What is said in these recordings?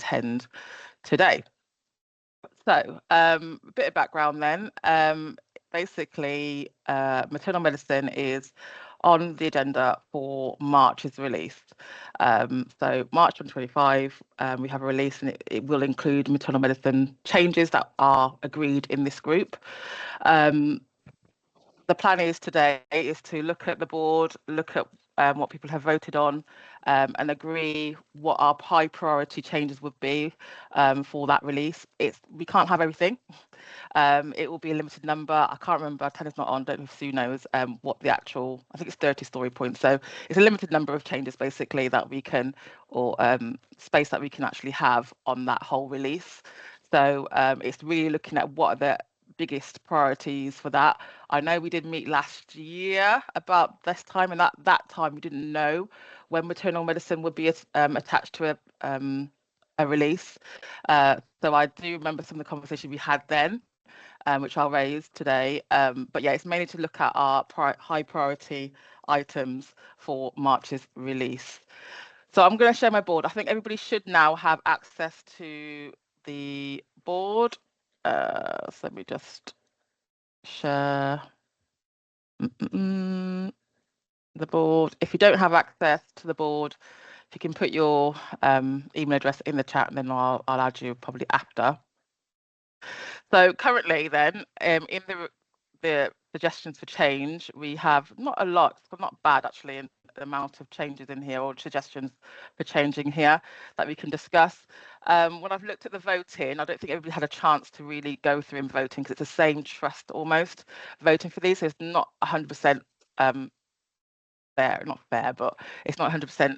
attend today. So a bit of background then. Basically, maternal medicine is on the agenda for March's release. So March 2025, we have a release, and it will include maternal medicine changes that are agreed in this group. The plan is today is to look at the board, look at what people have voted on, and agree what our high priority changes would be for that release. We can't have everything. It will be a limited number. I can't remember, Tanya's not on, don't know if Sue knows what the actual, I think it's 30 story points. So it's a limited number of changes basically that we can, or space that we can actually have on that whole release. So it's really looking at what are the biggest priorities for that. I know we did meet last year about this time, and that time we didn't know when maternal medicine would be attached to a release. So I do remember some of the conversation we had then, which I'll raise today. But yeah, it's mainly to look at our high priority items for March's release. So I'm going to share my board. I think everybody should now have access to the board. So let me just share the board. If you don't have access to the board, if you can put your email address in the chat, and then I'll add you probably after. So currently then, in the suggestions for change, we have not a lot, but not bad actually, in the amount of changes in here, or suggestions for changing here that we can discuss. When I've looked at the voting, I don't think everybody had a chance to really go through and voting, because it's the same trust almost voting for these. So it's not 100% fair, not fair, but it's not 100%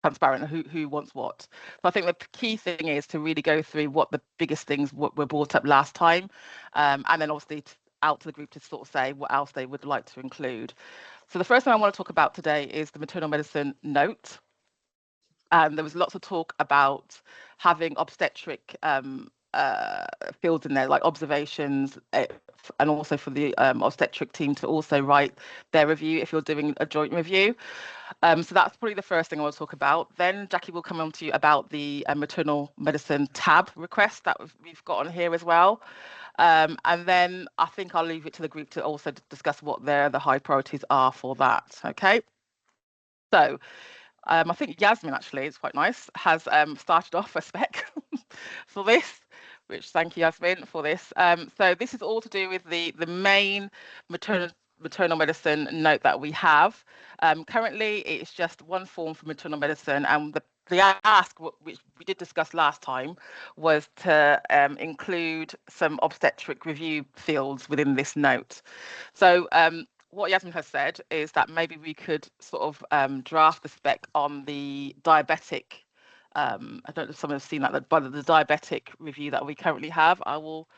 transparent who wants what. So I think the key thing is to really go through what the biggest things were brought up last time, and then obviously out to the group to sort of say what else they would like to include. So the first thing I want to talk about today is the maternal medicine note. There was lots of talk about having obstetric fields in there, like observations, and also for the obstetric team to also write their review if you're doing a joint review. So that's probably the first thing I want to talk about. Then Jackie will come on to you about the maternal medicine tab request that we've got on here as well. And then I think I'll leave it to the group to also discuss what the high priorities are for that. Okay. So I think Yasmin, actually, it's quite nice, has started off a spec for this, which thank you, Yasmin, for this. So this is all to do with the main maternal medicine note that we have. Currently, it's just one form for maternal medicine, and the ask, which we did discuss last time, was to include some obstetric review fields within this note. So what Yasmin has said is that maybe we could sort of draft the spec on the diabetic. I don't know if someone has seen that, but the diabetic review that we currently have. I will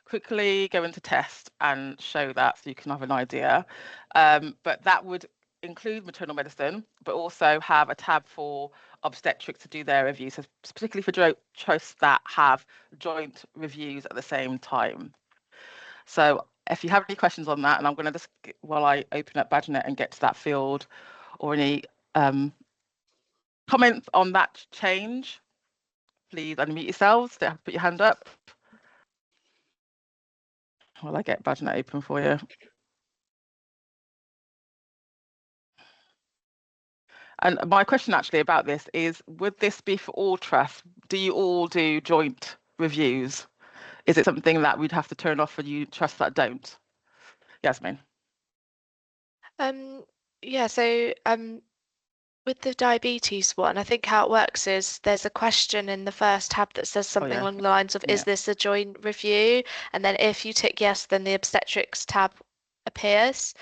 quickly go into test and show that so you can have an idea. But that would include maternal medicine, but also have a tab for obstetrics to do their reviews, so particularly for trusts that have joint reviews at the same time. So if you have any questions on that, and I'm going to just, while I open up BadgerNet and get to that field, or any comments on that change, please unmute yourselves. Don't have to put your hand up. While I get BadgerNet open for you. And my question actually about this is, would this be for all trusts? Do you all do joint reviews? Is it something that we'd have to turn off for you trusts that don't? Yasmin? Yeah, so with the diabetes one, I think how it works is there's a question in the first tab that says something along the lines of, is this a joint review? And then if you tick yes, then the obstetrics tab appears,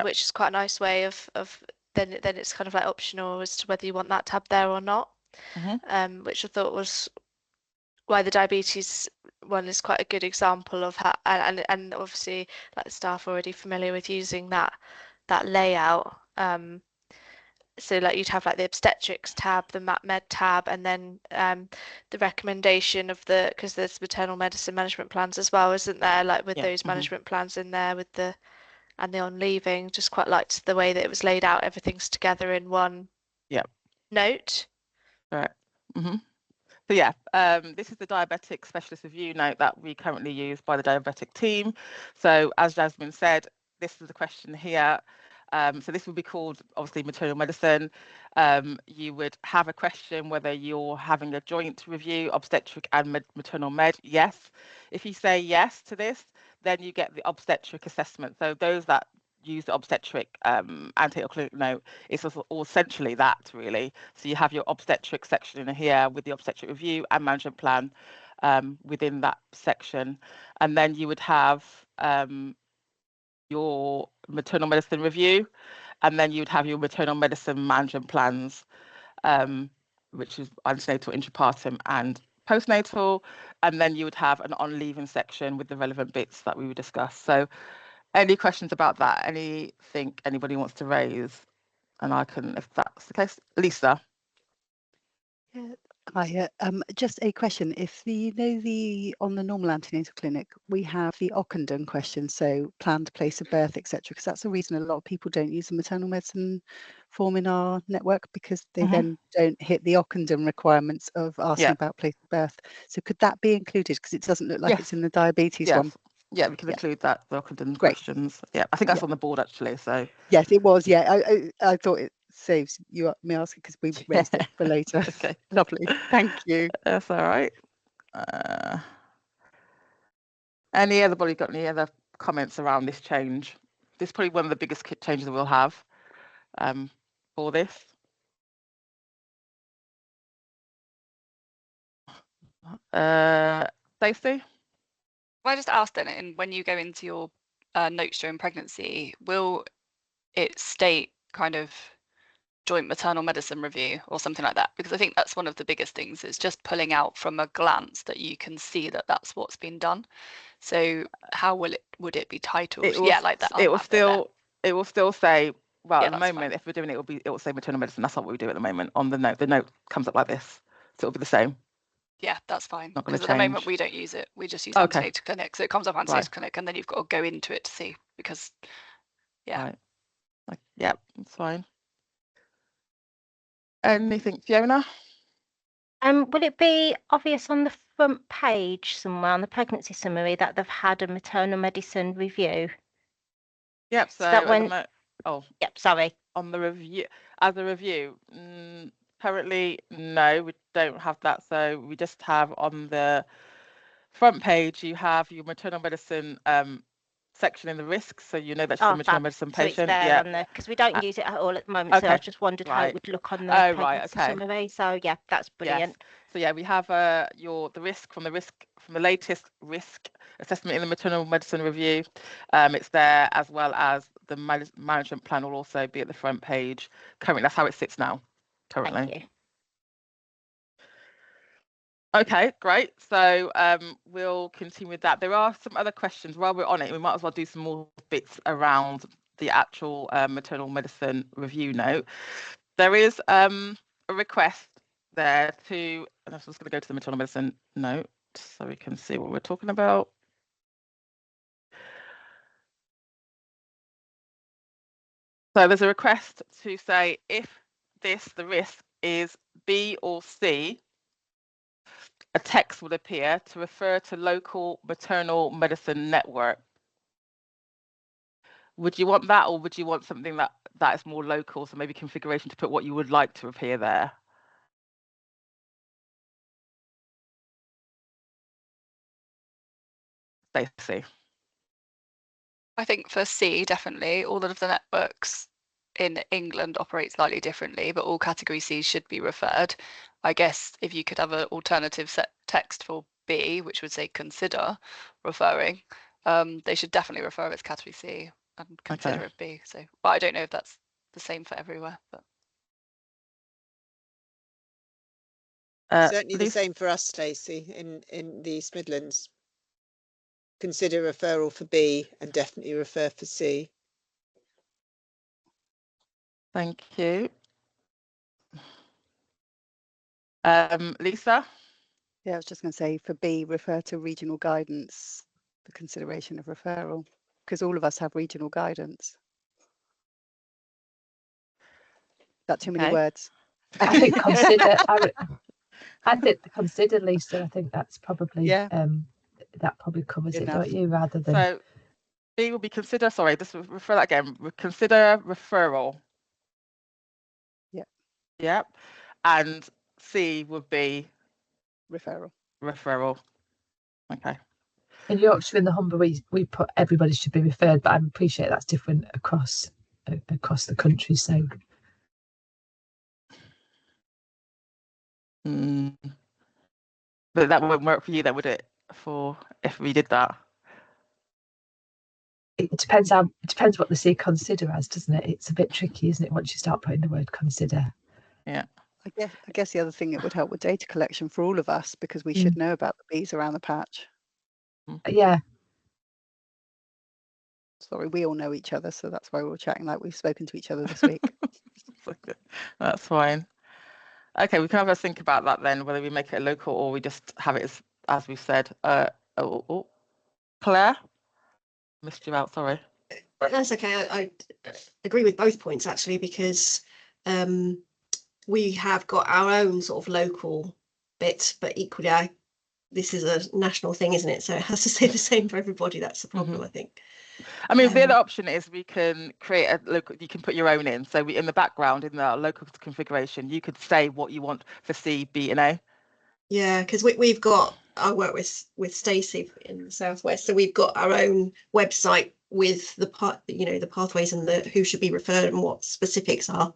which is quite a nice way of then it's kind of like optional as to whether you want that tab there or not, which I thought was why the diabetes one is quite a good example of how, and obviously like the staff are already familiar with using that layout. So like you'd have like the obstetrics tab, the MatMed tab, and then the recommendation of because there's maternal medicine management plans as well, isn't there? Like with those management plans in there with and the on leaving, just quite liked the way that it was laid out. Everything's together in one note. Right. So yeah, this is the diabetic specialist review note that we currently use by the diabetic team. So as Jasmine said, this is the question here. So this would be called, obviously, maternal medicine. You would have a question whether you're having a joint review, obstetric and maternal med. Yes. If you say yes to this, then you get the obstetric assessment. So those that use the obstetric antenatal clinic note, it's also essentially that, really. So you have your obstetric section in here with the obstetric review and management plan within that section. And then you would have your maternal medicine review, and then you'd have your maternal medicine management plans, which is antenatal, intrapartum and postnatal, and then you would have an on leaving section with the relevant bits that we would discuss. So any questions about that? Anything anybody wants to raise? And I can, if that's the case. Lisa. Yeah. Hi, just a question. If on the normal antenatal clinic, we have the Ockenden question, so planned place of birth, etc., because that's the reason a lot of people don't use the maternal medicine form in our network, because they then don't hit the Ockenden requirements of asking about place of birth. So could that be included? Because it doesn't look like it's in the diabetes one. Yeah, we can include that, the Ockenden questions. Yeah, I think that's on the board actually. So yes, it was. Yeah, I thought it saves you me asking because we raised it for later. Okay, lovely. Thank you. That's all right. Anybody got any other comments around this change? This is probably one of the biggest changes we'll have for this. Stacey? Well, I just asked then, and when you go into your notes during pregnancy, will it state kind of joint maternal medicine review or something like that? Because I think that's one of the biggest things. It's just pulling out from a glance that you can see that that's what's been done. So how would it be titled? Like that. It will still say, well, at the moment, fine. if we're doing it, it will say maternal medicine. That's not what we do at the moment on the note. The note comes up like this, so it'll be the same. Yeah, that's fine. Not going to change. At the moment we don't use it. We just use antenatal clinic. So it comes up antenatal clinic, and then you've got to go into it to see, because Right. Yeah, that's fine. Anything, Fiona? Will it be obvious on the front page somewhere on the pregnancy summary that they've had a maternal medicine review? Yep. So that when, yep. Sorry. On the review, as a review, currently no, we don't have that. So we just have on the front page, you have your maternal medicine section in the risks, so you know that's a maternal medicine patient. So it's there on the, because we don't use it at all at the moment. So I just wondered how it would look on the pregnancy summary. So yeah, that's brilliant. Yes. So yeah, we have the risk from the latest risk assessment in the maternal medicine review. It's there, as well as the management plan will also be at the front page. Currently, that's how it sits now. Currently. Thank you. Okay, great. So we'll continue with that. There are some other questions while we're on it. We might as well do some more bits around the actual maternal medicine review note. There is a request there to, and I'm just going to go to the maternal medicine note so we can see what we're talking about. So there's a request to say if the risk is B or C, a text would appear to refer to local maternal medicine network. Would you want that, or would you want something that is more local, so maybe configuration to put what you would like to appear there? Stacey? I think for C, definitely, all of the networks in England operate slightly differently, but all category Cs should be referred. I guess if you could have an alternative set text for B, which would say consider referring, they should definitely refer as category C and consider it B. So, but I don't know if that's the same for everywhere. But certainly the same for us, Stacey, in the East Midlands. Consider referral for B and definitely refer for C. Thank you. Lisa? Yeah, I was just going to say for B, refer to regional guidance for consideration of referral, because all of us have regional guidance. That too many words? I think consider. I think the consider, Lisa. I think that's probably that probably covers Enough. it, don't you? Rather than So B will be consider. Sorry, just refer that again. Consider referral. Yeah. Yep. And C would be Referral. referral. Okay. in Yorkshire and the Humber, we put everybody should be referred, but I appreciate that's different across the country. So. But that wouldn't work for you, then, would it? For if we did that. It depends what the C consider as, doesn't it? It's a bit tricky, isn't it? Once you start putting the word consider. Yeah. I guess the other thing, it would help with data collection for all of us, because we should know about the bees around the patch. Yeah. Sorry, we all know each other, so that's why we're chatting like we've spoken to each other this week. That's fine. Okay, we can have a think about that then, whether we make it a local or we just have it as we've said. Claire? Missed you out, sorry. That's okay. I agree with both points, actually, because we have got our own sort of local bit, but equally this is a national thing, isn't it? So it has to stay the same for everybody. That's the problem, I think. I mean, the other option is we can create a local, you can put your own in. So in the background, in the local configuration, you could say what you want for C, B and A. Yeah, because we've got, I work with Stacey in the Southwest, so we've got our own website with the the pathways and the who should be referred and what specifics are,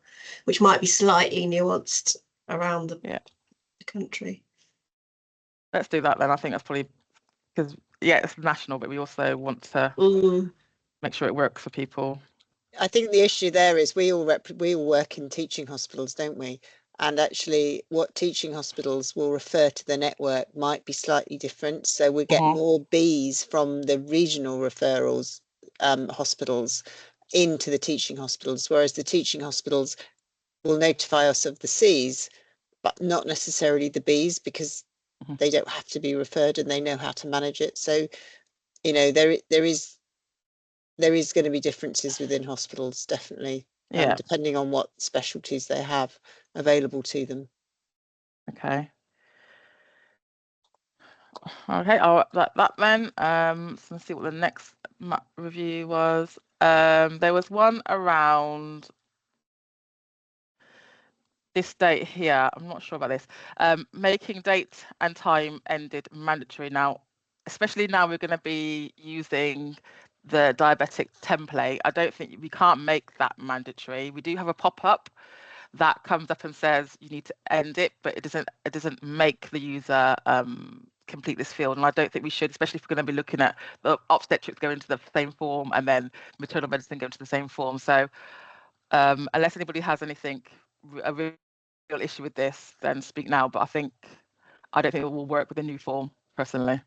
which might be slightly nuanced around the country. Let's do that then. I think that's probably because it's national, but we also want to make sure it works for people. I think the issue there is we all work in teaching hospitals, don't we? And actually what teaching hospitals will refer to the network might be slightly different. So we get more Bs from the regional referrals hospitals into the teaching hospitals, whereas the teaching hospitals will notify us of the Cs, but not necessarily the Bs, because they don't have to be referred and they know how to manage it. So, there is going to be differences within hospitals, definitely, depending on what specialties they have available to them. Okay. Okay, I'll that then. So let's see what the next review was. There was one around this date here. I'm not sure about this. Making date and time ended mandatory. Now, especially now we're going to be using the diabetic template. I don't think we can't make that mandatory. We do have a pop-up that comes up and says you need to end it, but it doesn't make the user complete this field, and I don't think we should, especially if we're going to be looking at the obstetrics going into the same form and then maternal medicine going to the same form. So unless anybody has anything, a real issue with this, then speak now, but I don't think it will work with the new form personally.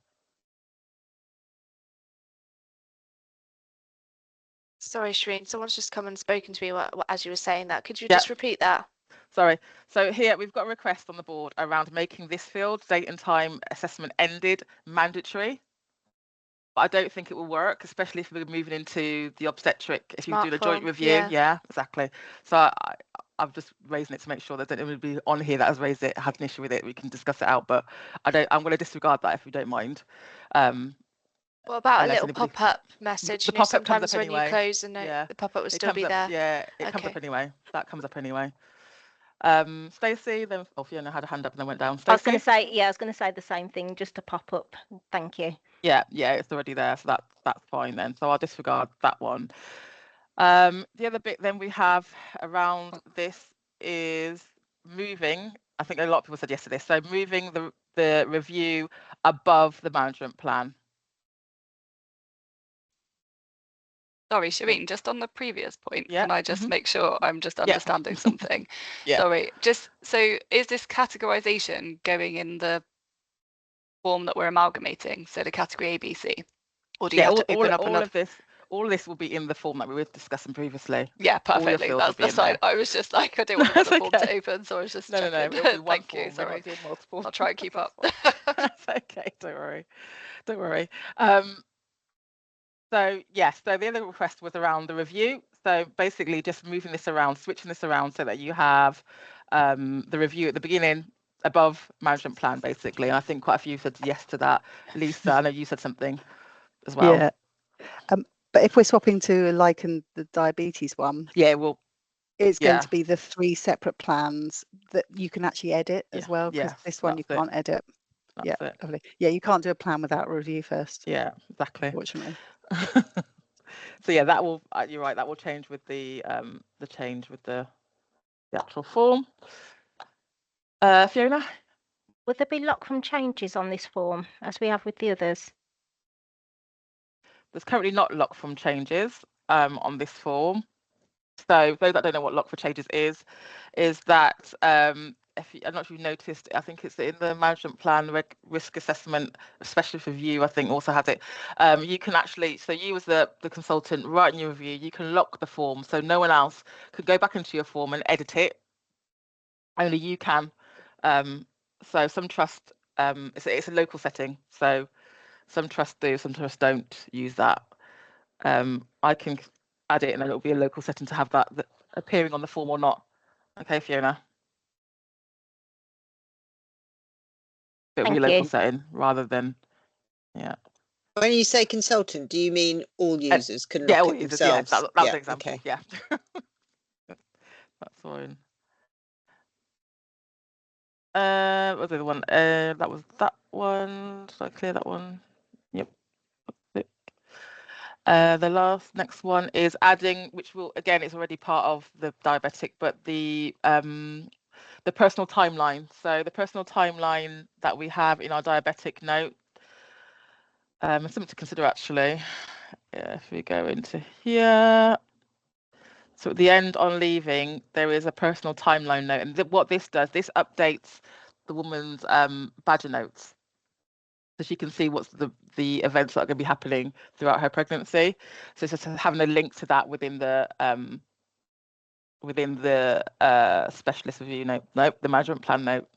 Sorry, Shireen, someone's just come and spoken to me as you were saying that. Could you just repeat that? Sorry. So here we've got a request on the board around making this field, date and time assessment ended, mandatory. But I don't think it will work, especially if we're moving into the obstetric, if you're doing a joint review. Yeah, exactly. So I'm just raising it to make sure that anybody on here that has raised it has an issue with it. We can discuss it out, but I'm going to disregard that if you don't mind. What about a little pop-up message? The pop-up comes up when anyway. you close, and the pop-up will still be there. Yeah, it comes up anyway. That comes up anyway. Stacey, then Fiona had a hand up and then went down. Stacey? I was going to say the same thing, just to pop up. Thank you. Yeah, it's already there, so that's fine then. So I'll disregard that one. The other bit then we have around this is moving. I think a lot of people said yes to this. So moving the review above the management plan. Sorry, Shireen, just on the previous point, can I just make sure I'm just understanding something? Sorry, so is this categorization going in the form that we're amalgamating, so the category A, B, C? Or do you have to open up another? All of this will be in the form that we were discussing previously. Yeah, perfectly. That's the side. I was just like, I didn't want the form to open, so I was just checking. No, Thank you. Sorry. I'll try and keep up. That's okay. Don't worry. So yes, so the other request was around the review. So basically just moving this around, switching this around so that you have the review at the beginning above management plan, basically. And I think quite a few said yes to that. Lisa, I know you said something as well. Yeah. But if we're swapping to the diabetes one, yeah, well, it's going to be the 3 separate plans that you can actually edit as well, because this one you can't edit. That's it. Lovely. Yeah, you can't do a plan without a review first. Yeah, exactly. Fortunately. So yeah, that will. You're right. That will change with the change with the actual form. Fiona, would there be lock from changes on this form as we have with the others? There's currently not lock from changes on this form. So those that don't know what lock for changes is that I'm not sure you've noticed, I think it's in the management plan, the risk assessment, especially for review, I think also has it. You can actually, so you as the consultant writing your review, you can lock the form so no one else could go back into your form and edit it. Only you can. So some trust, it's a local setting, so some trusts do, some trusts don't use that. I can add it and then it'll be a local setting to have that appearing on the form or not. Okay, Fiona. It'll be a local setting rather than, yeah. When you say consultant, do you mean all users can lock all it users, themselves? Yeah, that was an example. Okay. Yeah. That's fine. What was the other one? That was that one. Did I clear that one? Yep. The next one is adding, which will, again, it's already part of the diabetic, but the personal timeline. So the personal timeline that we have in our diabetic note, something to consider actually. Yeah, if we go into here. So at the end on leaving, there is a personal timeline note. And what this does, this updates the woman's Badger notes. So she can see what's the events that are going to be happening throughout her pregnancy. So it's just having a link to that within the specialist review note, the management plan note,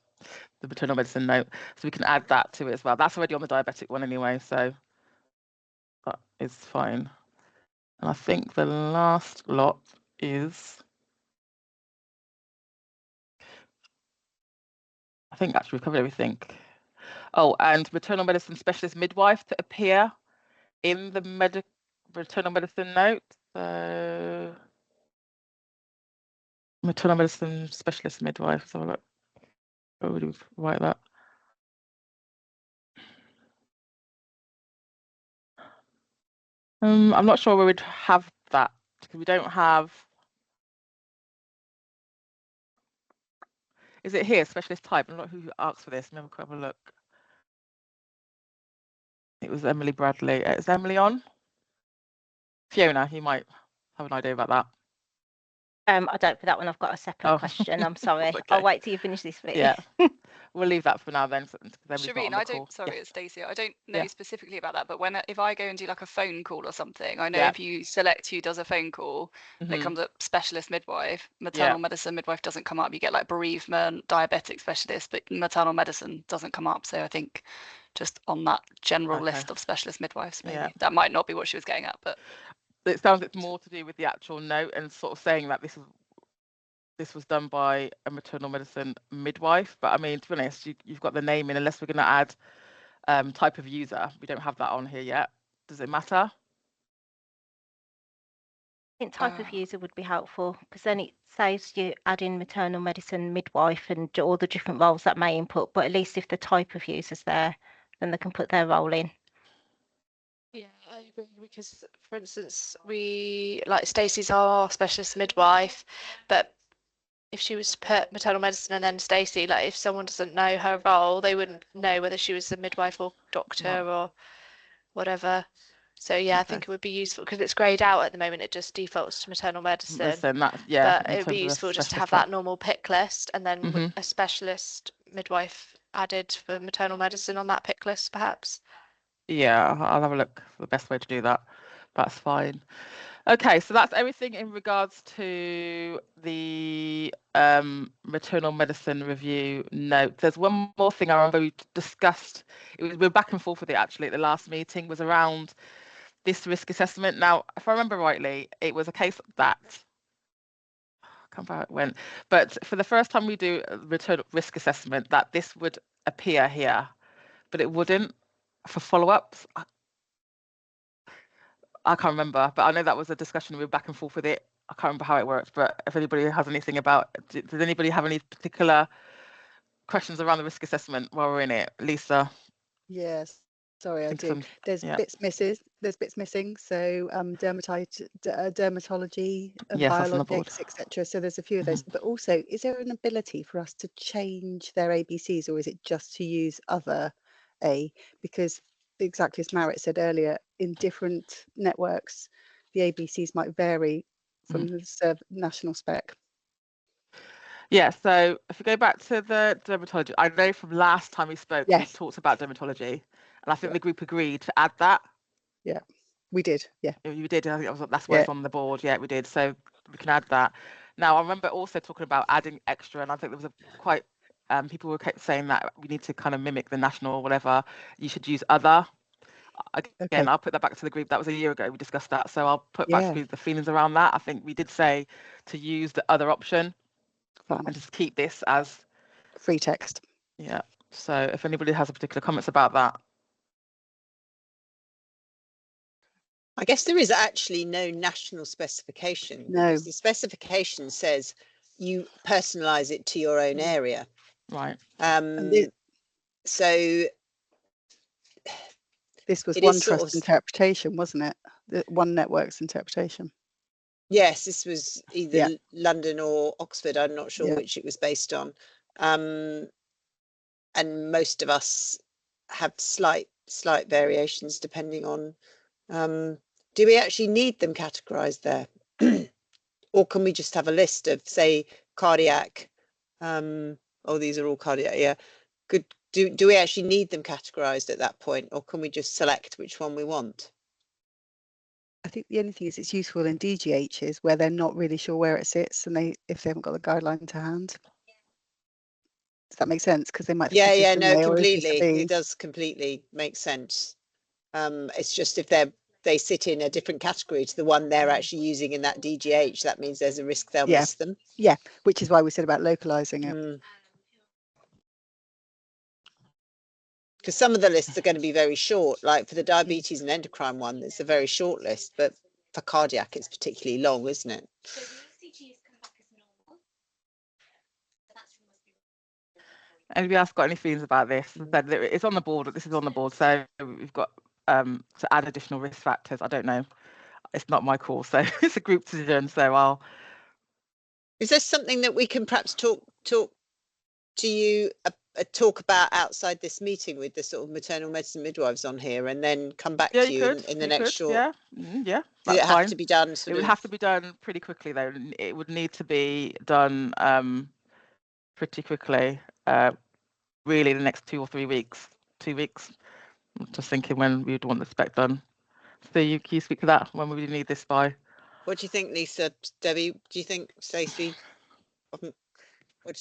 the maternal medicine note. So we can add that to it as well. That's already on the diabetic one anyway, so that is fine. And I think the last lot is, I think actually we've covered everything. Oh, and maternal medicine specialist midwife to appear in the maternal medicine note. So maternal medicine specialist midwife. So look, where would we write that? I'm not sure where we'd have that because we don't have. Is it here, specialist type? I'm not who asked for this. Let me have a look. It was Emily Bradley. Is Emily on? Fiona, you might have an idea about that. I don't for that one. I've got a separate question. I'm sorry. Okay. I'll wait till you finish this bit. Yeah. We'll leave that for now then. Shireen, it's Stacey. I don't know specifically about that, but if I go and do like a phone call or something, I know if you select who does a phone call, it comes up specialist midwife. Maternal medicine midwife doesn't come up. You get like bereavement, diabetic specialist, but maternal medicine doesn't come up. So I think just on that general list of specialist midwives, maybe that might not be what she was getting at, but it sounds it's more to do with the actual note and sort of saying that this was done by a maternal medicine midwife. But I mean, to be honest, you've got the name in, unless we're going to add type of user. We don't have that on here yet. Does it matter? I think type of user would be helpful because then it saves you add in maternal medicine midwife and all the different roles that may input. But at least if the type of user's there, then they can put their role in. Yeah, I agree because, for instance, Stacey's our specialist midwife, but if she was to put maternal medicine and then Stacey, like if someone doesn't know her role, they wouldn't know whether she was a midwife or doctor or whatever. So yeah, I think it would be useful because it's greyed out at the moment. It just defaults to maternal medicine. But it would be useful just to have that normal pick list and then a specialist midwife added for maternal medicine on that pick list, perhaps. Yeah, I'll have a look for the best way to do that. That's fine. Okay, so that's everything in regards to the maternal medicine review note. There's one more thing I remember we discussed. We were back and forth with it actually at the last meeting, was around this risk assessment. Now, if I remember rightly, it was a case that, can't remember how it went. But for the first time we do a return risk assessment, that this would appear here, but it wouldn't for follow-ups. I can't remember, but I know that was a discussion. We were back and forth with it. I can't remember how it worked, but if anybody has anything about, does anybody have any particular questions around the risk assessment while we're in it? Lisa? Yes, sorry, I do. There's yeah. bits missing. There's bits missing. So dermatology, Yes, that's on the board. biologics, etc. So there's a few of those. But also, is there an ability for us to change their ABCs, or is it just to use other A? Because exactly as Marit said earlier, in different networks, the ABCs might vary from the national spec. Yeah, so if we go back to the dermatology, I know from last time we spoke, we talked about dermatology, and I think the group agreed to add that. Yeah, we did. Yeah, you did. I think that's why it's on the board. Yeah, we did. So we can add that. Now, I remember also talking about adding extra, and I think there was a quite people were kept saying that we need to kind of mimic the national or whatever. You should use other. Again, I'll put that back to the group. That was a year ago. We discussed that. So I'll put back to the feelings around that. I think we did say to use the other option. And just keep this as free text. Yeah. So if anybody has a particular comments about that. I guess there is actually no national specification. No. Because the specification says you personalize it to your own area. Right. So this was one trust interpretation, wasn't it? The one network's interpretation. Yes, this was either London or Oxford. I'm not sure which it was based on. And most of us have slight variations depending on, do we actually need them categorized there? Or can we just have a list of, say, cardiac? These are all cardiac, yeah. Do we actually need them categorized at that point, or can we just select which one we want? I think the only thing is it's useful in DGHs where they're not really sure where it sits, and if they haven't got the guideline to hand. Does that make sense? Because they might think completely. It does completely make sense. It's just if they sit in a different category to the one they're actually using in that DGH, that means there's a risk they'll miss them. Yeah, which is why we said about localizing it. Because some of the lists are going to be very short, like for the diabetes and endocrine one, it's a very short list, but for cardiac, it's particularly long, isn't it? Anybody else got any feelings about this? It's on the board. This is on the board, so we've got to add additional risk factors. I don't know. It's not my call, so it's a group decision. So I'll. Is there something that we can perhaps talk to you talk about outside this meeting with the sort of maternal medicine midwives on here, and then come back to you in the next short? Yeah. Does it have to be done? It would have to be done pretty quickly, though. It would need to be done pretty quickly. Really, the next 2 or 3 weeks. 2 weeks. I'm just thinking when we'd want the spec done. So can you speak to that? When would we need this by? What do you think, Lisa? Debbie? Do you think, Stacey? What do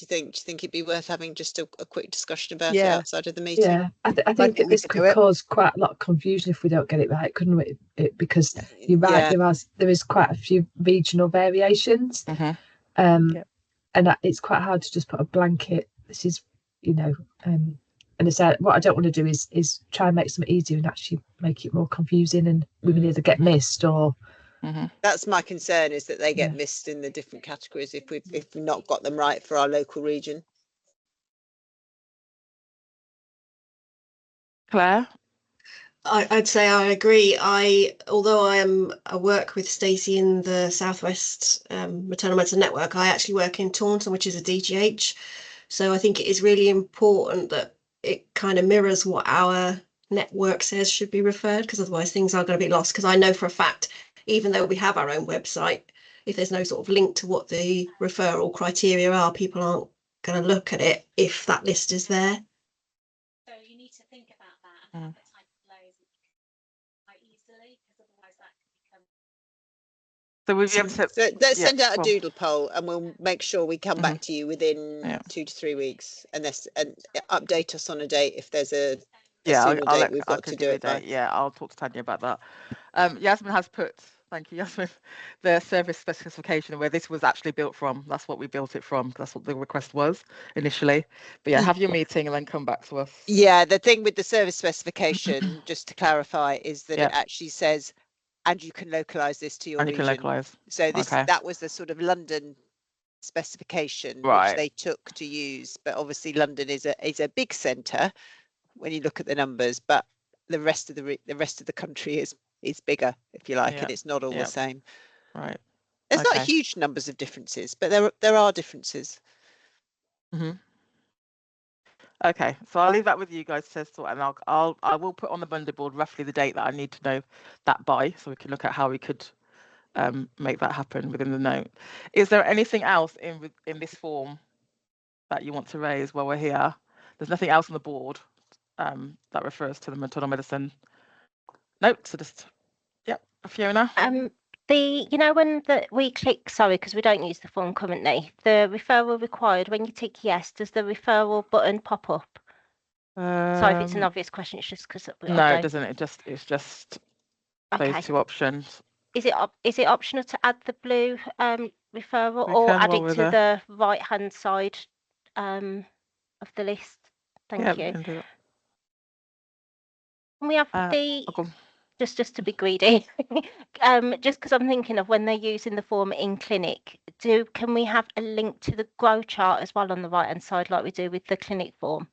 you think? Do you think it'd be worth having just a quick discussion about it outside of the meeting? Yeah, I think this could cause quite a lot of confusion if we don't get it right, couldn't we? Because you're right, there is quite a few regional variations, and it's quite hard to just put a blanket. This is, and I said what I don't want to do is try and make something easier and actually make it more confusing, and women either get missed or. That's my concern, is that they get missed in the different categories if we've not got them right for our local region. Claire? I'd say I agree. Although I work with Stacey in the Southwest Maternal Medicine Network, I actually work in Taunton, which is a DGH. So I think it is really important that it kind of mirrors what our network says should be referred, because otherwise things are going to be lost. Because I know for a fact, even though we have our own website, if there's no sort of link to what the referral criteria are, people aren't going to look at it if that list is there. So you need to think about that and the type of lows quite easily, because otherwise that can become. So we'll be able to. So let's send out a doodle poll, and we'll make sure we come back to you within 2 to 3 weeks, and update us on a date if there's a sooner date we've got to do it by. Yeah, I'll talk to Tanya about that. Yasmin has put Thank you, Yasmin. The service specification where this was actually built from. That's what we built it from. That's what the request was initially. But yeah, have your meeting and then come back to us. Yeah, the thing with the service specification, just to clarify, is that it actually says, and you can localize this to your region. Can localize. So that was the sort of London specification which they took to use. But obviously London is a big centre when you look at the numbers, but the rest of the country is bigger, if you like, and it's not all the same. Right. There's not huge numbers of differences, but there are differences. Okay, so I'll leave that with you guys to sort, and I will put on the Monday board roughly the date that I need to know that by, so we can look at how we could make that happen within the note. Is there anything else in this form that you want to raise while we're here? There's nothing else on the board that refers to the maternal medicine note. So just Fiona. When we click, sorry, because we don't use the form currently, the referral required, when you tick yes, does the referral button pop up? Sorry if it's an obvious question, it's just because no, it doesn't. It's just those two options. Is it optional to add the blue referral or add it to the right hand side of the list? Thank you. Can we have just to be greedy, just because I'm thinking of when they're using the form in clinic, can we have a link to the grow chart as well on the right hand side like we do with the clinic form?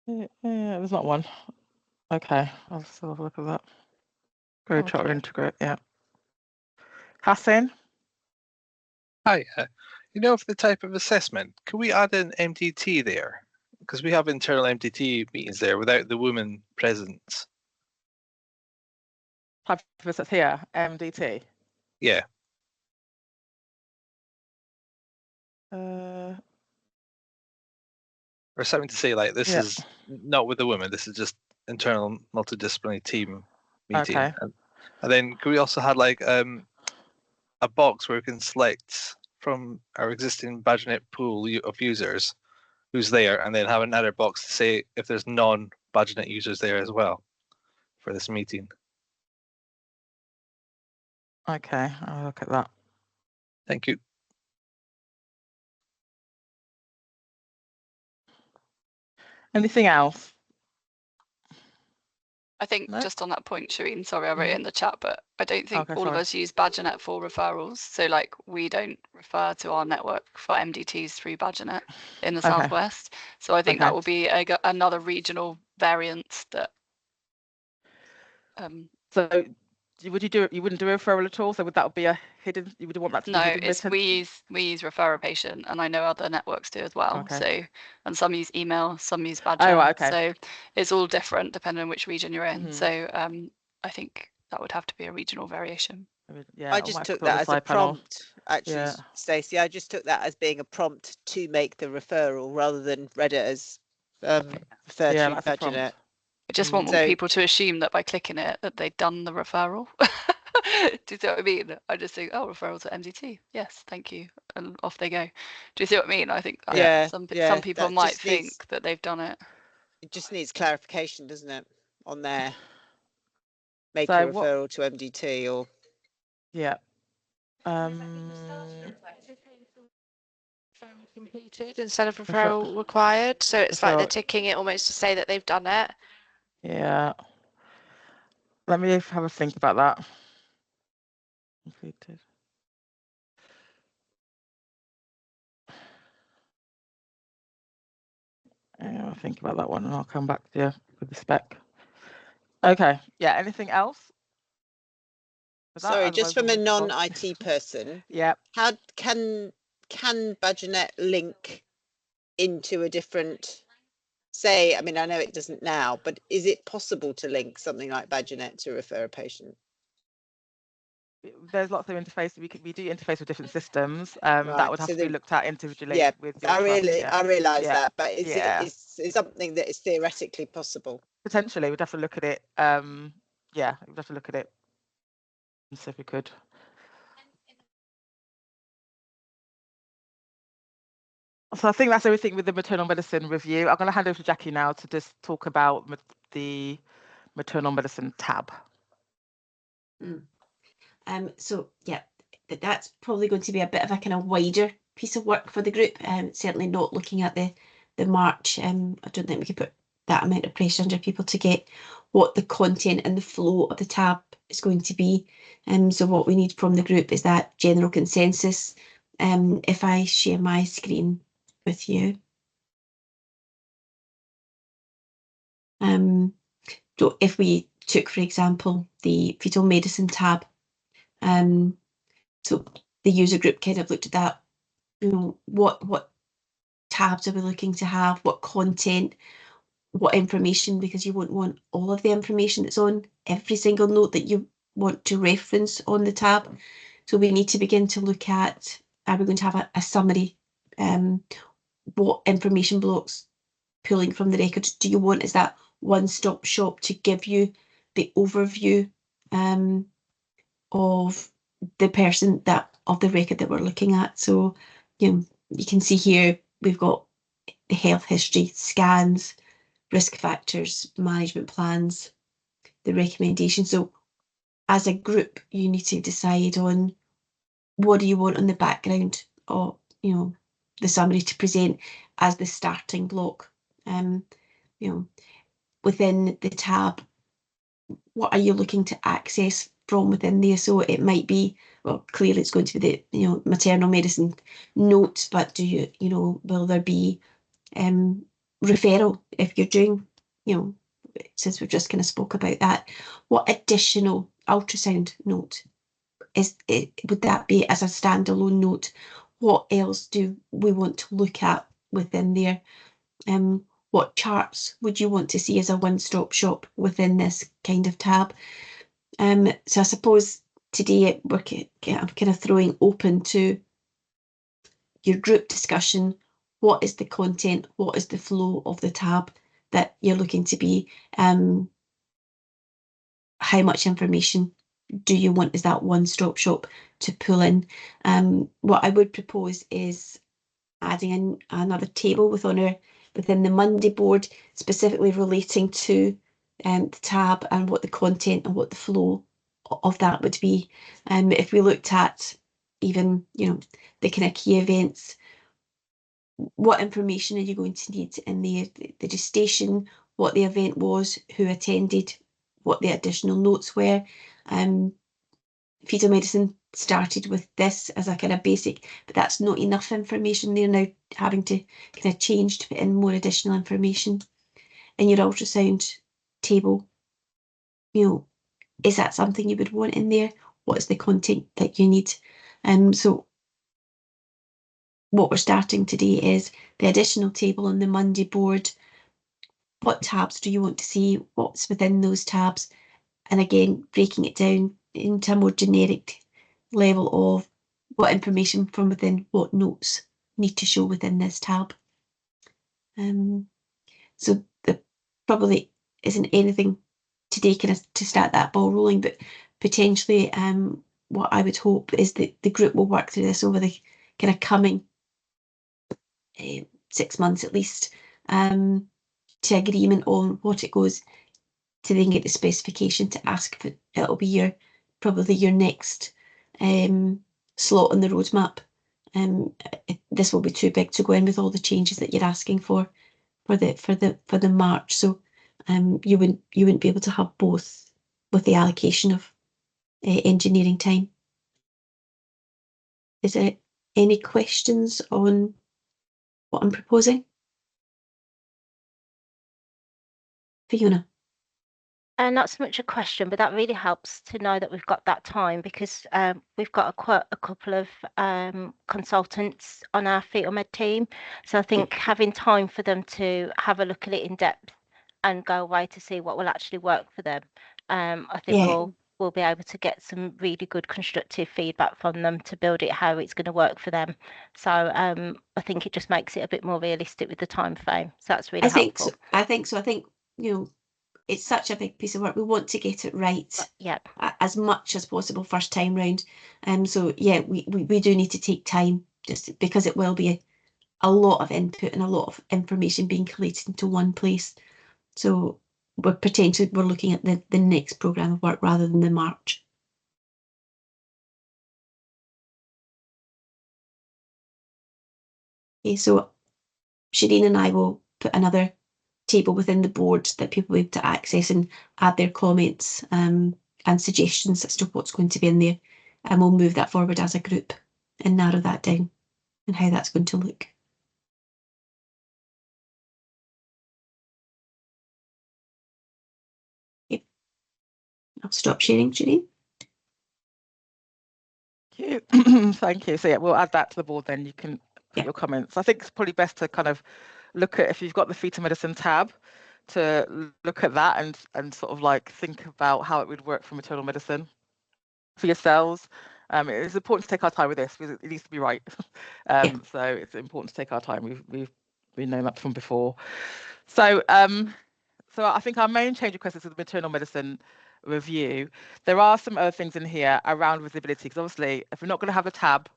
Yeah, there's not one. Okay, I'll still have a look at that. Grow chart or integrate, Hassan? Hi, for the type of assessment, can we add an MDT there? Because we have internal MDT meetings there without the woman present. Type of assessment here, MDT? Yeah. Or something to say like this is not with the woman, this is just internal multidisciplinary team meeting. Okay. And then could we also have like a box where we can select from our existing BadgerNet pool of users who's there, and then have another box to say if there's non-BadgerNet users there as well for this meeting. Okay, I'll look at that. Thank you. Anything else? I think just on that point, Shireen, sorry, I wrote it in the chat, but I don't think all of us use BadgerNet for referrals. So like we don't refer to our network for MDTs through BadgerNet in the Southwest. So I think that will be another regional variant that. So you wouldn't do a referral at all? So would that be a hidden? You would want that to be hidden? No, we use refer a patient, and I know other networks do as well. So and some use email, some use Badger. So it's all different depending on which region you're in. So I think that would have to be a regional variation. Yeah, I just took that as a prompt, actually, Stacey. I just took that as being a prompt to make the referral rather than read it as refer to BadgerNet. I just want people to assume that by clicking it that they've done the referral. Do you see what I mean? I just think, referral to MDT. Yes, thank you. And off they go. Do you see what I mean? I think some people might think that they've done it. It just needs clarification, doesn't it? On there. Make a referral to MDT or... Yeah. Completed instead of referral required. So it's like they're ticking it almost to say that they've done it. Yeah. Let me have a think about that. Completed. I'll think about that one and I'll come back to you with the spec. Okay. Yeah. Anything else? Sorry, just from a non-IT person. Yeah. How can BadgerNet link into a different, say, I mean, I know it doesn't now, but is it possible to link something like BadgerNet to refer a patient? There's lots of interface. We do interface with different systems. That would have to be looked at individually. Yeah, with I realise that, but is it something that is theoretically possible? Potentially, we'd have to look at it. We'd have to look at it and see if we could. So I think that's everything with the maternal medicine review. I'm going to hand over to Jackie now to just talk about the maternal medicine tab. So yeah, that's probably going to be a bit of a kind of wider piece of work for the group. Certainly not looking at the March. I don't think we could put that amount of pressure under people to get what the content and the flow of the tab is going to be. So what we need from the group is that general consensus. If I share my screen with you. So if we took, for example, the fetal medicine tab, so the user group kind of looked at that, you know, what tabs are we looking to have, what content, what information, because you won't want all of the information that's on every single note that you want to reference on the tab. So we need to begin to look at, are we going to have a summary? What information blocks pulling from the records do you want? Is that one-stop shop to give you the overview of the person of the record that we're looking at? So, you know, you can see here we've got the health history, scans, risk factors, management plans, the recommendations. So as a group, you need to decide on what do you want on the background of, you know, the summary to present as the starting block. You know, within the tab, what are you looking to access from within there? So it might be, well, clearly it's going to be the, you know, maternal medicine notes, but do you, you know, will there be referral if you're doing, you know, since we've just kind of spoke about that, what additional ultrasound note would that be as a standalone note? What else do we want to look at within there? What charts would you want to see as a one-stop shop within this kind of tab? So I suppose today I'm kind of throwing open to your group discussion. What is the content? What is the flow of the tab that you're looking to be? How much information do you want as that one-stop shop to pull in? What I would propose is adding another table within the Monday board, specifically relating to the tab and what the content and what the flow of that would be. If we looked at even, you know, the kind of key events, what information are you going to need in the gestation, what the event was, who attended, what the additional notes were. Fetal medicine started with this as a kind of basic, but that's not enough information. They're now having to kind of change to put in more additional information. In your ultrasound table, you know, is that something you would want in there? What is the content that you need? So what we're starting today is the additional table on the Monday board. What tabs do you want to see? What's within those tabs? And again, breaking it down into a more generic level of what information from within what notes need to show within this tab. So there probably isn't anything today kind of to start that ball rolling, but potentially what I would hope is that the group will work through this over the kind of coming 6 months at least, to agreement on what it goes to then get the specification to ask if it'll be probably your next slot on the roadmap. This will be too big to go in with all the changes that you're asking for the March. So you wouldn't be able to have both with the allocation of engineering time. Is there any questions on what I'm proposing? Fiona? Not so much a question, but that really helps to know that we've got that time, because we've got a couple of consultants on our fetal med team. So I think having time for them to have a look at it in depth and go away to see what will actually work for them, I think we'll be able to get some really good constructive feedback from them to build it how it's going to work for them. So I think it just makes it a bit more realistic with the time frame. So that's really helpful. I think so. I think, you know, it's such a big piece of work. We want to get it right, as much as possible first time round. So yeah, we do need to take time, just because it will be a lot of input and a lot of information being collated into one place. So we're looking at the next programme of work rather than the March. Okay, so Shireen and I will put another table within the board that people will be able to access and add their comments and suggestions as to what's going to be in there. And we'll move that forward as a group and narrow that down and how that's going to look. Okay. I'll stop sharing, Shireen. Thank you. So yeah, we'll add that to the board then. You can put your comments. I think it's probably best to kind of look at, if you've got the fetal medicine tab, to look at that and sort of like think about how it would work for maternal medicine for yourselves. It's important to take our time with this because it needs to be right. So it's important to take our time. We've known that from before. So so I think our main change request is the maternal medicine review. There are some other things in here around visibility, because obviously if we're not going to have a tab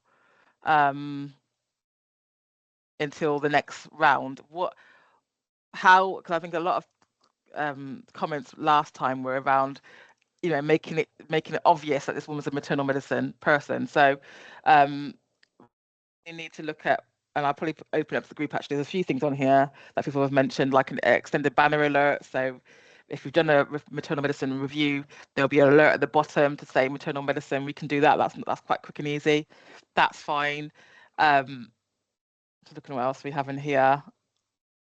until the next round, because I think a lot of comments last time were around, you know, making it obvious that this woman's a maternal medicine person. So we need to look at, and I'll probably open up the group actually, there's a few things on here that people have mentioned, like an extended banner alert. So if we've done a maternal medicine review, there'll be an alert at the bottom to say maternal medicine. We can do that. That's quite quick and easy. That's fine. So looking at what else we have in here.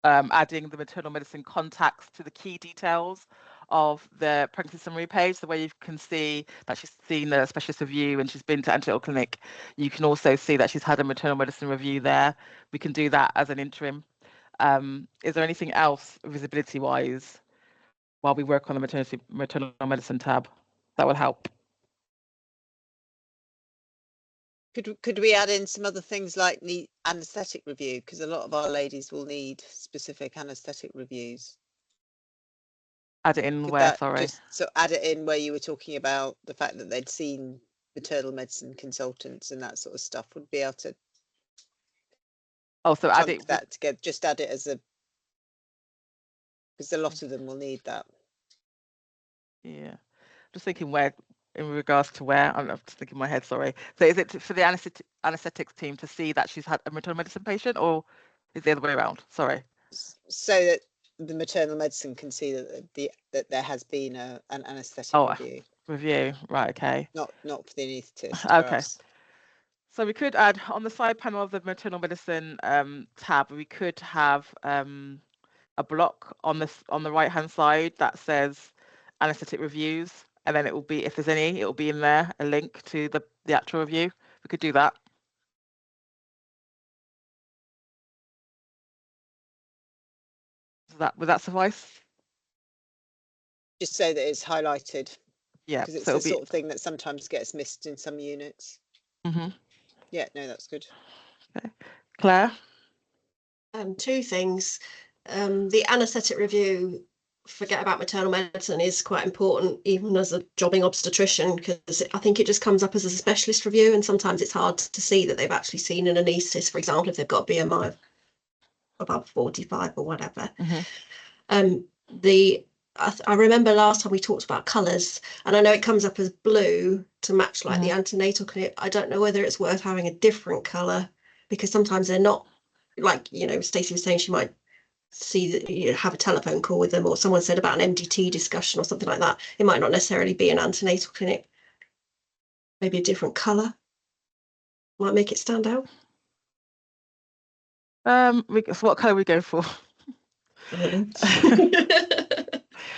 Adding the maternal medicine contacts to the key details of the pregnancy summary page, the way you can see that she's seen a specialist review and she's been to antenatal clinic. You can also see that she's had a maternal medicine review there. We can do that as an interim. Is there anything else visibility wise while we work on the maternal medicine tab that would help? Could we add in some other things like the anaesthetic review, because a lot of our ladies will need specific anaesthetic reviews. Add it in where, sorry? So add it in where you were talking about the fact that they'd seen maternal medicine consultants and that sort of stuff. Would be able to also add it that together. Just add it as a, because a lot of them will need that. Yeah, just thinking where, in regards to where, I'm just thinking in my head, sorry. So is it for the anaesthetics team to see that she's had a maternal medicine patient, or is it the other way around? Sorry. So that the maternal medicine can see that there has been an anaesthetic review. Review, right, okay. Not for the anaesthetist. Okay. So we could add on the side panel of the maternal medicine tab, we could have a block on the right hand side that says anaesthetic reviews, and then it will be, if there's any, it will be in there, a link to the actual review. We could do that. Would that suffice? Just so that it's highlighted. Yeah, because it's the sort of thing that sometimes gets missed in some units. Yeah, no, that's good. Okay. Claire? Two things. The anaesthetic review, forget about maternal medicine, is quite important even as a jobbing obstetrician, because I think it just comes up as a specialist review, and sometimes it's hard to see that they've actually seen an anaesthetist, for example, if they've got a BMI of above 45 or whatever. I remember last time we talked about colours, and I know it comes up as blue to match like the antenatal clinic. I don't know whether it's worth having a different colour, because sometimes they're not, like, you know, Stacey was saying she might see that, you know, have a telephone call with them, or someone said about an MDT discussion or something like that. It might not necessarily be an antenatal clinic. Maybe a different colour might make it stand out. So what colour we go for? Because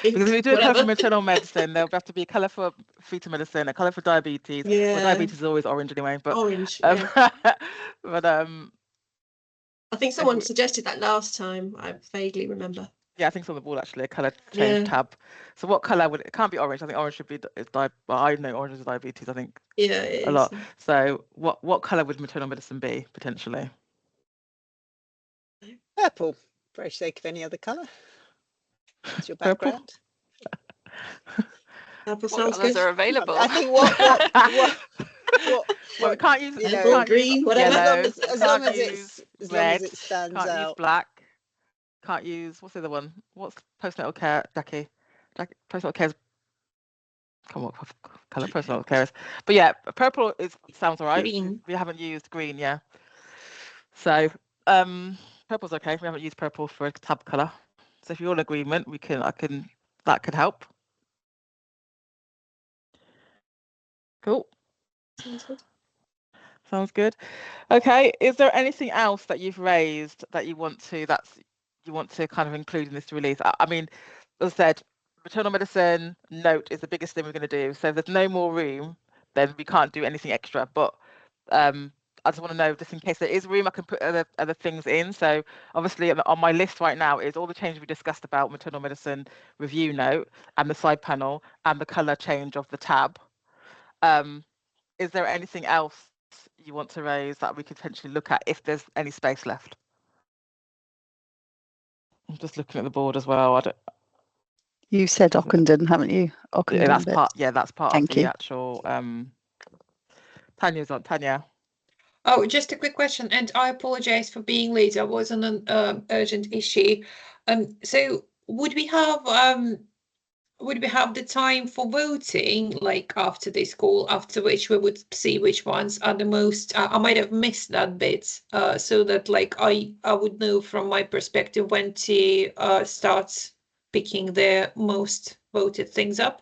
if we do a colour for maternal medicine, there'll have to be a colour for fetal medicine, a colour for diabetes. Yeah. Well, diabetes is always orange anyway. But orange. Yeah. But I think someone suggested that last time. I vaguely remember. Yeah, I think it's on the board actually, a colour change tab. So what colour would it? Can't be orange. I think orange should be. Well, I know orange is diabetes. I think. Yeah, it a is. lot. So what colour would maternal medicine be potentially? Purple, for the sake of any other colour. What's your background? Purple What sounds colours good. are available? I think what well, we can't use, you know, purple, green, whatever. Yellow, as long as it stands can't out. use black. Can't use, what's the other one? What's postnatal care, Jackie? Postnatal care is, come on, colour postnatal care is. But yeah, purple sounds all right. Green. We haven't used green, yeah. So Purple's okay. We haven't used purple for a tab colour. So if you're in agreement, that could help. Cool. Sounds good. Sounds good. Okay. Is there anything else that you've raised that you want to kind of include in this release? I mean, as I said, maternal medicine note is the biggest thing we're going to do. So if there's no more room, then we can't do anything extra. But I just want to know, just in case there is room, I can put other things in. So obviously on my list right now is all the changes we discussed about maternal medicine review note and the side panel and the colour change of the tab. Is there anything else you want to raise that we could potentially look at if there's any space left? I'm just looking at the board as well. You said Ockenden, haven't you? Ockenden. Yeah, that's part Thank of the you. actual. Tanya's on. Tanya. Oh, just a quick question, and I apologize for being late. I was on an urgent issue. So would we have the time for voting, like after this call, after which we would see which ones are the most? I might have missed that bit, so that like I would know from my perspective when to start picking the most voted things up.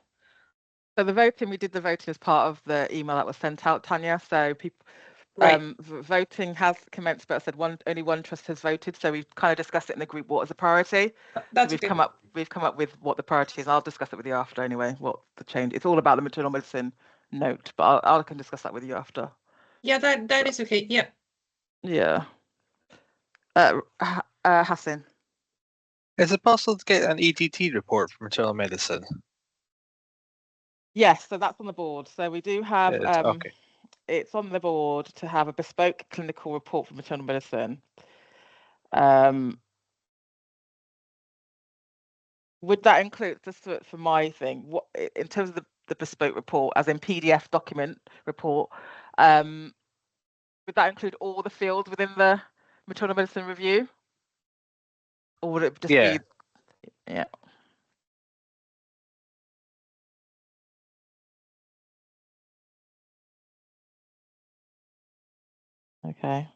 So we did the voting as part of the email that was sent out, Tanya. So people. Right. Voting has commenced, but I said only one trust has voted. So we've kind of discussed it in the group what is a priority. That's so we've come up with what the priority is. I'll discuss it with you after anyway. What the change? It's all about the maternal medicine note, but I can discuss that with you after. Yeah, that is okay. Yeah. Yeah. Hassan. Is it possible to get an EDT report for maternal medicine? Yes, so that's on the board. So we do have. Okay. It's on the board to have a bespoke clinical report for maternal medicine. Would that include, just for my thing, what in terms of the bespoke report, as in PDF document report, would that include all the fields within the maternal medicine review? Or would it just be? Yeah. Okay.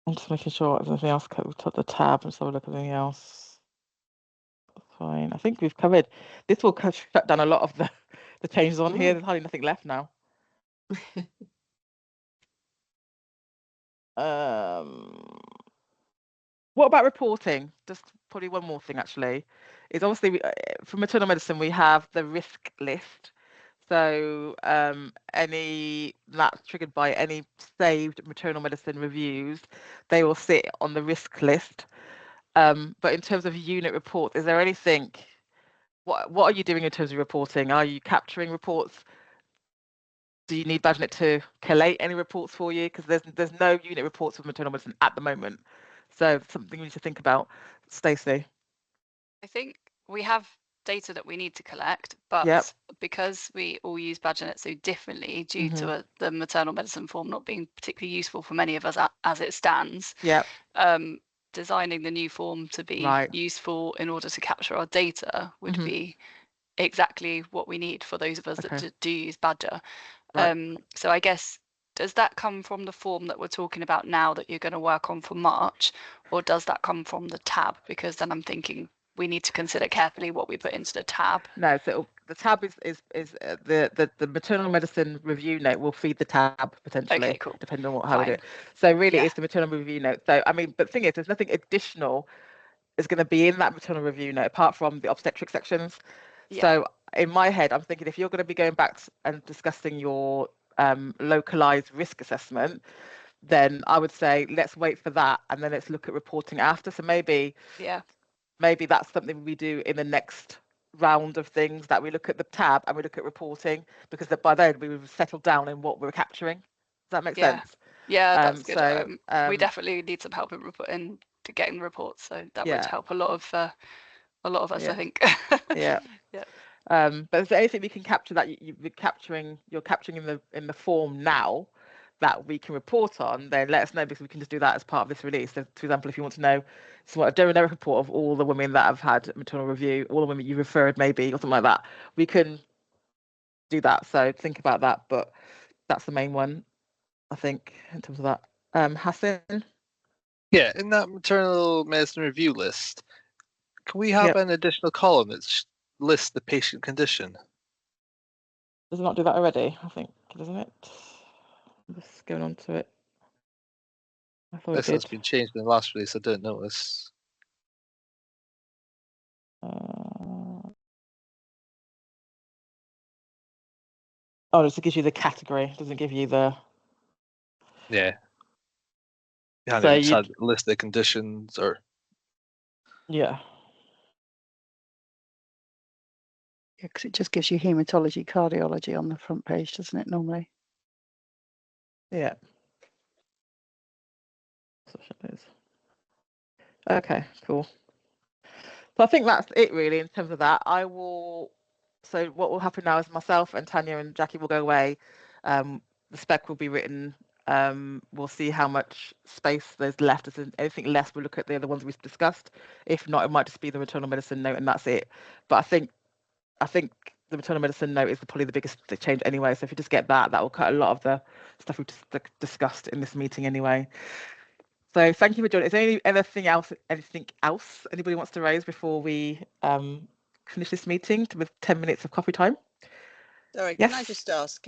I'm just making sure there's anything else. We took the tab and so look at anything else. Fine. I think we've covered. This will shut down a lot of the changes on here. There's hardly nothing left now. What about reporting? Just probably one more thing actually. Is obviously for maternal medicine we have the risk list. So any that's triggered by any saved maternal medicine reviews, they will sit on the risk list. But in terms of unit reports, is there anything? What are you doing in terms of reporting? Are you capturing reports? Do you need BadgerNet to collate any reports for you? Because there's no unit reports for maternal medicine at the moment. So something we need to think about. Stacey. I think we have data that we need to collect, but because we all use BadgerNet so differently due to the maternal medicine form not being particularly useful for many of us as it stands, designing the new form to be useful in order to capture our data would be exactly what we need for those of us that do use Badger. So I guess, does that come from the form that we're talking about now that you're going to work on for March, or does that come from the tab? Because then I'm thinking we need to consider carefully what we put into the tab. No, so the tab is the maternal medicine review note will feed the tab potentially, depending on how we do it. So really, it's the maternal review note. So I mean, but the thing is, there's nothing additional is going to be in that maternal review note apart from the obstetric sections. So in my head, I'm thinking if you're going to be going back and discussing your localized risk assessment, then I would say let's wait for that and then let's look at reporting after. So maybe that's something we do in the next round of things, that we look at the tab and we look at reporting, because by then we've settled down in what we're capturing. Does that make sense? Yeah, that's good. So we definitely need some help in to getting reports, so that would help a lot of us, I think. But is there anything we can capture that you're capturing in the form now that we can report on? Then let us know, because we can just do that as part of this release. So, for example, if you want to know, a generic report of all the women that have had maternal review, all the women you referred maybe, or something like that, we can do that. So think about that. But that's the main one. I think, in terms of that. Hassan? Yeah, in that maternal medicine review list, can we have an additional column that lists the patient condition? Does it not do that already? I think, doesn't it? I'm just going on to it. I thought This it has did. been changed in the last release. I didn't notice. Oh, it gives you the category. It doesn't give you the. Yeah. You So just had list the conditions or. Yeah. Yeah, because it just gives you haematology, cardiology on the front page, doesn't it, normally? Yeah. Okay, cool. So I think that's it really in terms of that. So what will happen now is myself and Tanya and Jackie will go away. The spec will be written. We'll see how much space there's left. If there's anything less, we'll look at the other ones we've discussed. If not, it might just be the maternal medicine note and that's it. But I think the maternal medicine note is probably the biggest change anyway. So if you just get that will cut a lot of the stuff we've just discussed in this meeting anyway. So thank you for joining. Is there anything else anybody wants to raise before we finish this meeting with 10 minutes of coffee time? Sorry, yes? Can I just ask?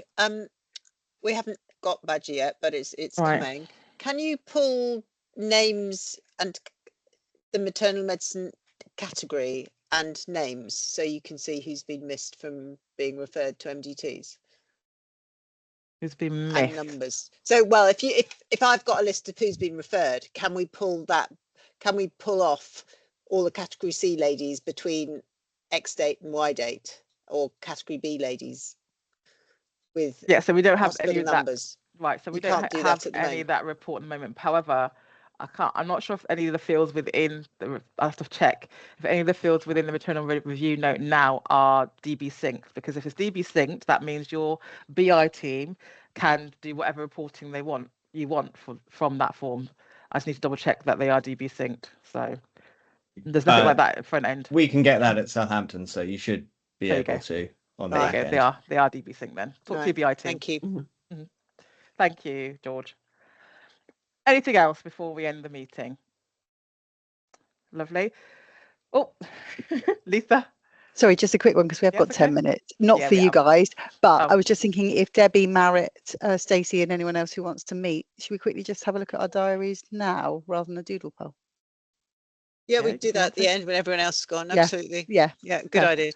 We haven't got Badger yet, but it's right. coming. Can you pull names and the maternal medicine category and names so you can see who's been missed from being referred to MDTs? Who's been missed? And numbers. So, well, if I've got a list of who's been referred, can we pull that? Can we pull off all the category C ladies between X date and Y date, or category B ladies with so we don't have any of numbers? That. Right, so we don't have any of that report at the moment. However, I'm not sure if any of the fields within I have to check if any of the fields within the maternal review note now are DB synced, because if it's DB synced, that means your BI team can do whatever reporting you want from that form. I just need to double check that they are DB synced. So there's nothing like that at front end. We can get that at Southampton, so you should be able to on the back end. They are DB synced then. Talk to your BI team. Thank you. Mm-hmm. Thank you, George. Anything else before we end the meeting? Lovely. Oh, Lisa. Sorry, just a quick one because we have got 10 minutes. Not for you guys, but I was just thinking if Debbie, Marit, Stacey and anyone else who wants to meet, should we quickly just have a look at our diaries now rather than a doodle poll? Yeah, we do that at the end when everyone else is gone. Yeah. Absolutely. Yeah. Good idea.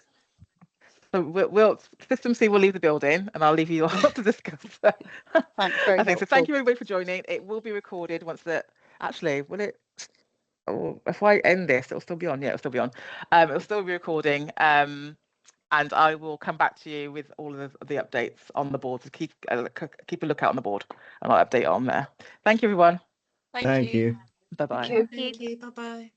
So we'll System C will leave the building and I'll leave you all to discuss. Thanks, very helpful. So thank you everybody for joining. It will be recorded once will it? Oh, if I end this, it'll still be on. Yeah, it'll still be on. It'll still be recording. And I will come back to you with all of the updates on the board. So keep a lookout on the board and I'll update it on there. Thank you, everyone. Thank you. Bye-bye. Thank you. Bye-bye.